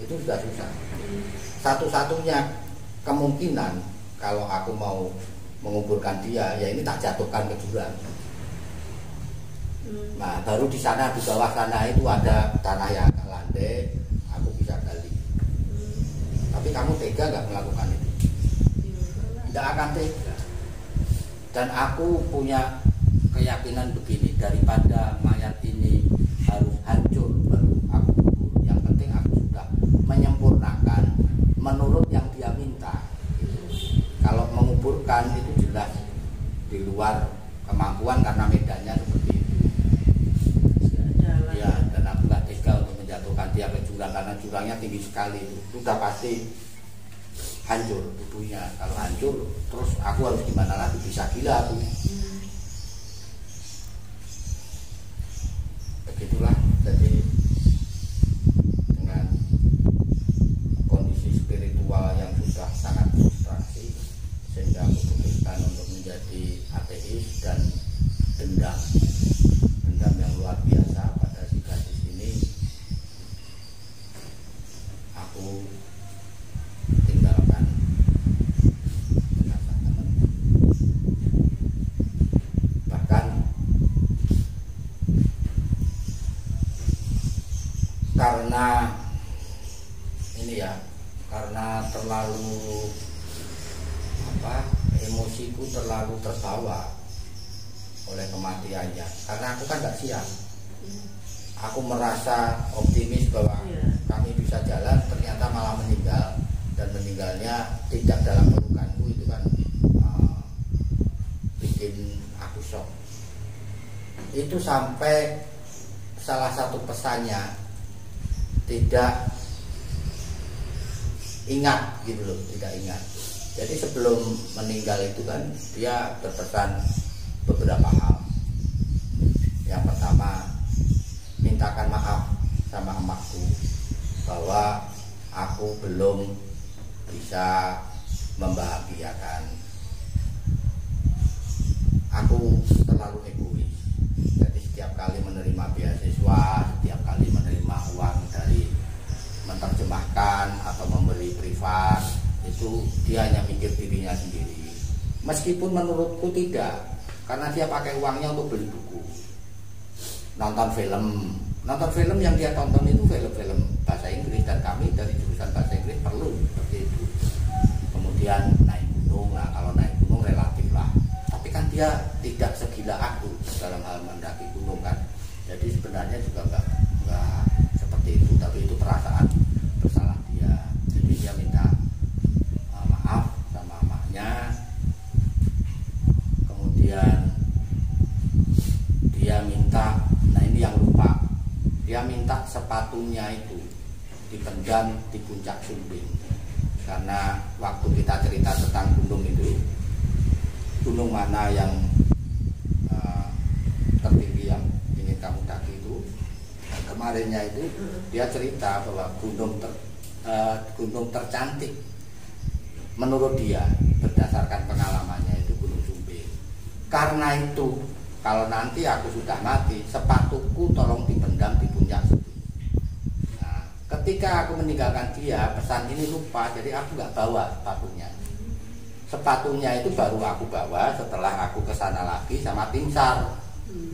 S2: Itu sudah susah. Satu-satunya kemungkinan kalau aku mau menguburkan dia, ya ini tak jatuhkan ke jurang. Nah, baru di sana, di bawah sana itu ada tanah yang agak landai, aku bisa gali. Tapi kamu tega nggak melakukan itu? Tidak akan tega. Dan aku punya keyakinan begini, daripada mayat ini harus hancur baru aku kubur, yang penting aku sudah menyempurnakan menurut yang dia minta. Kalau menguburkan itu jelas di luar kemampuan karena medannya seperti itu. Ya, dan aku gak tega untuk menjatuhkan dia ke jurang karena jurangnya tinggi sekali, itu sudah pasti hancur tubuhnya. Kalau hancur terus aku harus gimana lagi, bisa gila aku. Begitulah, jadi dengan kondisi spiritual yang sudah sangat frustrasi, sehingga aku putuskan untuk menjadi ateis dan dendam yang luar biasa pada si gadis ini. Aku tinggalkan jenazah teman. Bahkan karena ini ya, karena terlalu emosiku terlalu terbawa oleh kematiannya, karena aku kan gak siap. Aku merasa optimis bahwa kami bisa jalan, ternyata malah meninggal, dan meninggalnya tidak dalam pelukanku. Itu kan bikin aku shock. Itu sampai salah satu pesannya tidak ingat gitu loh, tidak ingat. Jadi sebelum meninggal itu kan dia berpesan beberapa hal. Yang pertama, mintakan maaf sama emakku bahwa aku belum bisa membahagiakan. Aku terlalu egois. Jadi setiap kali menerima beasiswa, setiap kali menerima uang dari makan atau memberi privat, itu dia hanya mikir dirinya sendiri. Meskipun menurutku tidak, karena dia pakai uangnya untuk beli buku, nonton film yang dia tonton itu film-film bahasa Inggris, dan kami dari jurusan bahasa Inggris perlu seperti itu. Kemudian naik gunung, nah kalau naik gunung relatif lah, tapi kan dia tidak segila aku dalam hal mendaki gunung kan. Jadi sebenarnya juga enggak seperti itu, tapi itu perasaan bersalah dia. Jadi dia minta maaf sama emaknya. Kemudian dia minta, nah ini yang lupa, dia minta sepatunya itu dipendam di puncak Sumbing. Karena waktu kita cerita tentang gunung itu, gunung mana yang tertinggi yang ingin kamu daki itu, kemarinnya itu dia cerita bahwa gunung tercantik menurut dia berdasarkan pengalamannya itu Gunung Sumbing. Karena itu kalau nanti aku sudah mati, sepatuku tolong dipendam di puncak Sumbing. Nah, ketika aku meninggalkan dia, pesan ini lupa, jadi aku nggak bawa sepatunya. Sepatunya itu baru aku bawa setelah aku kesana lagi sama tim SAR,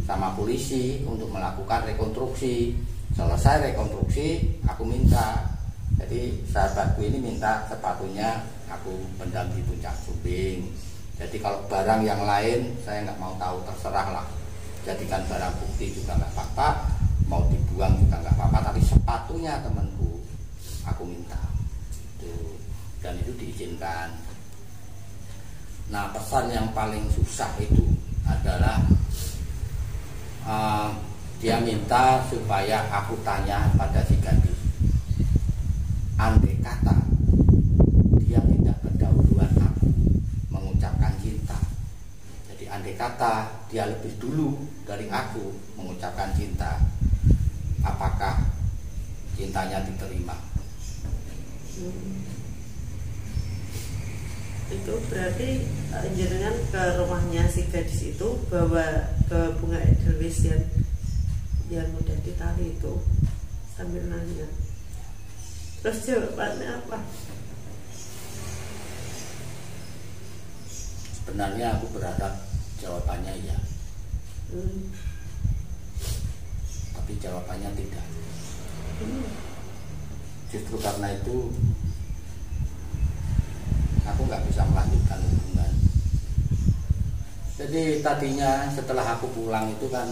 S2: sama polisi untuk melakukan rekonstruksi. Selesai rekonstruksi, aku minta, jadi sahabatku ini minta sepatunya aku pendam di puncak Sumbing. Jadi kalau barang yang lain saya nggak mau tahu, terserah lah, jadikan barang bukti juga nggak apa-apa, mau dibuang juga nggak apa-apa, tapi sepatunya temanku aku minta tuh, dan itu diizinkan. Nah, pesan yang paling susah itu adalah dia minta supaya aku tanya pada si gadis, andai kata dia tidak kedahuluan aku mengucapkan cinta, jadi andai kata dia lebih dulu dari aku mengucapkan cinta, apakah cintanya diterima?
S3: Itu berarti jenengan ke rumahnya si gadis itu bawa ke bunga edelweiss yang udah ditali itu sambil nanya, terus jawabannya apa?
S2: Sebenarnya aku berharap jawabannya iya, tapi jawabannya tidak. Justru karena itu aku nggak bisa melanjutkan hubungan. Jadi tadinya setelah aku pulang itu kan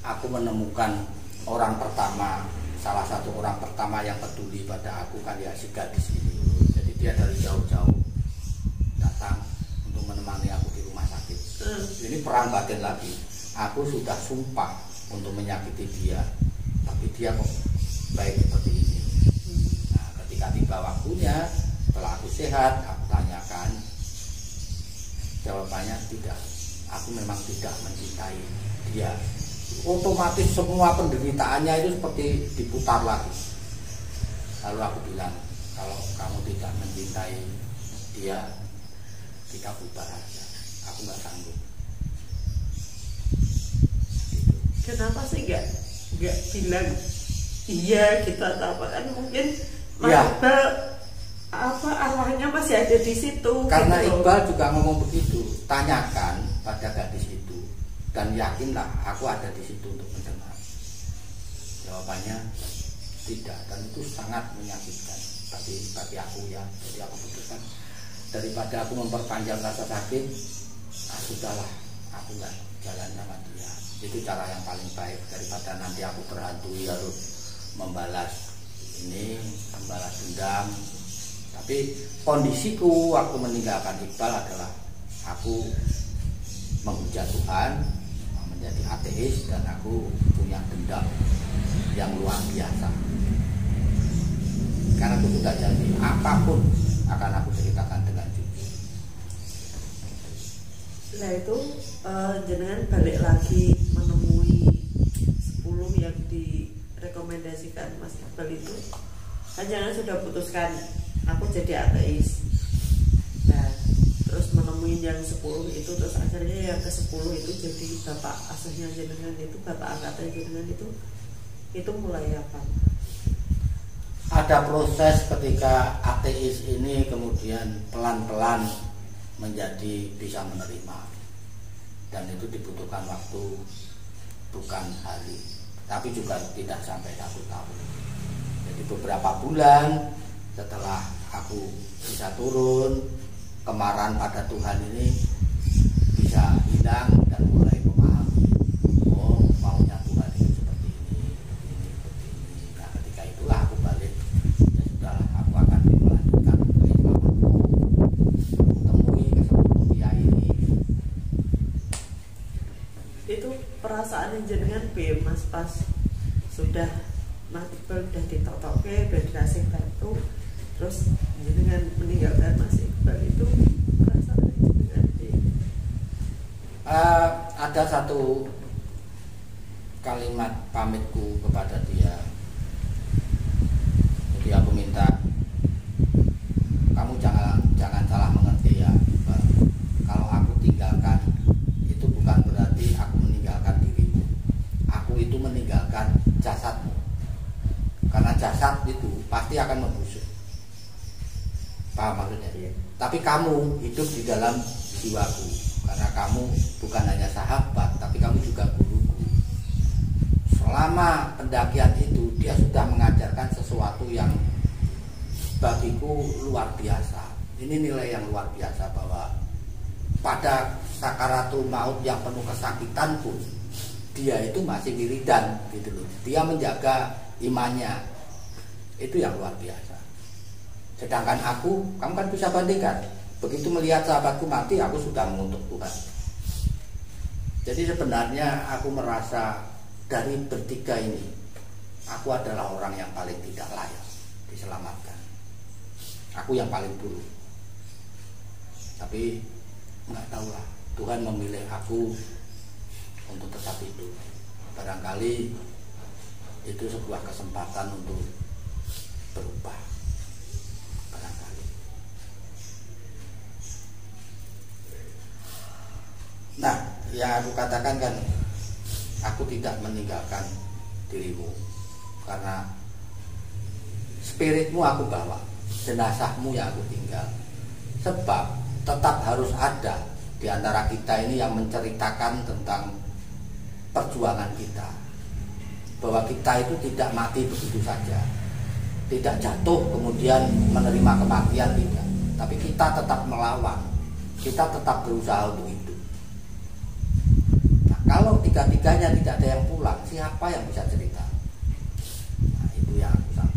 S2: aku menemukan orang pertama, salah satu orang pertama yang peduli pada aku kan ya si gadis ini. Jadi dia dari jauh-jauh datang untuk menemani aku di rumah sakit. Ini perang batin lagi. Aku sudah sumpah untuk menyakiti dia, tapi dia kok baik seperti ini. Nah, ketika tiba waktunya, setelah aku sehat, aku tanyakan, jawabannya tidak. Aku memang tidak mencintai dia. Otomatis semua penderitaannya itu seperti diputar lagi. Lalu aku bilang, kalau kamu tidak mencintai dia, kita bubar aja. Aku nggak sanggup.
S3: Kenapa sih nggak bilang iya kita apa, kan mungkin
S2: ya.
S3: Arwahnya masih ada di situ.
S2: Karena
S3: gitu.
S2: Iqbal juga ngomong begitu, tanyakan pada gadis itu dan yakinlah aku ada di situ untuk mendengar. Jawabannya tidak, dan itu sangat menyakitkan bagi aku ya. Jadi aku putuskan daripada aku memperpanjang rasa sakit, sudahlah, aku nggak jalan sama dia. Itu cara yang paling baik daripada nanti aku terhantui harus membalas dendam. Tapi kondisiku waktu meninggalkan Iqbal adalah aku menghujat Tuhan, menjadi ateis, dan aku punya dendam yang luar biasa. Karena aku sudah janji apapun akan aku ceritakan dengan jujur.
S3: Nah itu jenengan balik lagi menemui 10 yang direkomendasikan Mas Iqbal itu, kan jangan sudah putuskan aku jadi ateis. Nah terus menemui yang 10 itu, terus akhirnya yang ke-10 itu jadi bapak asuhnya jenengan itu, bapak angkatnya jenengan itu mulai apa?
S2: ada proses ketika ateis ini kemudian pelan-pelan menjadi bisa menerima, dan itu dibutuhkan waktu bukan hari, tapi juga tidak sampai 1 tahun. Jadi beberapa bulan setelah aku bisa turun, kemarahan pada Tuhan ini bisa hilang dan mulai memahami, oh maunya Tuhan itu seperti ini. Nah ketika itulah aku balik, ya sudah, aku akan melanjutkan keislamanku, temui ke-10 kiai ini.
S3: Itu perasaan jenengan B Mas pas sudah Mas Iqbal udah ditotoke, udah dikasih kartu, terus jenengan meninggalkan Mas Iqbal, itu perasaan jenengan B?
S2: Ada satu kalimat pamitku kepada dia. Jadi aku minta kamu jangan salah mengerti ya, kalau aku tinggalkan itu bukan berarti aku meninggalkan dirimu. Aku itu meninggalkan jasadmu, karena jasad itu pasti akan membusuk. Paham maksudnya?
S3: Iya.
S2: Tapi kamu hidup di dalam jiwaku, karena kamu bukan hanya sahabat, tapi kamu juga guruku. Selama pendakian itu dia sudah mengajarkan sesuatu yang bagiku luar biasa. Ini nilai yang luar biasa, bahwa pada sakaratul maut yang penuh kesakitan pun dia itu masih wiridan gitu loh. Dia menjaga imannya. Itu yang luar biasa. Sedangkan aku, kamu kan bisa bandingkan, begitu melihat sahabatku mati, aku sudah mengutuk Tuhan. Jadi sebenarnya aku merasa dari bertiga ini, aku adalah orang yang paling tidak layak diselamatkan. Aku yang paling buruk. Tapi nggak tahulah, Tuhan memilih aku untuk tetap hidup. Barangkali itu sebuah kesempatan untuk berubah. Barangkali. Nah, yang aku katakan kan, aku tidak meninggalkan dirimu, karena spiritmu aku bawa, jenazahmu yang aku tinggal. Sebab tetap harus ada di antara kita ini yang menceritakan tentang perjuangan kita, bahwa kita itu tidak mati begitu saja, tidak jatuh kemudian menerima kematian, tidak, tapi kita tetap melawan, kita tetap berusaha untuk hidup. Nah, kalau tiga-tiganya tidak ada yang pulang, siapa yang bisa cerita? Nah, itu yang aku sampaikan.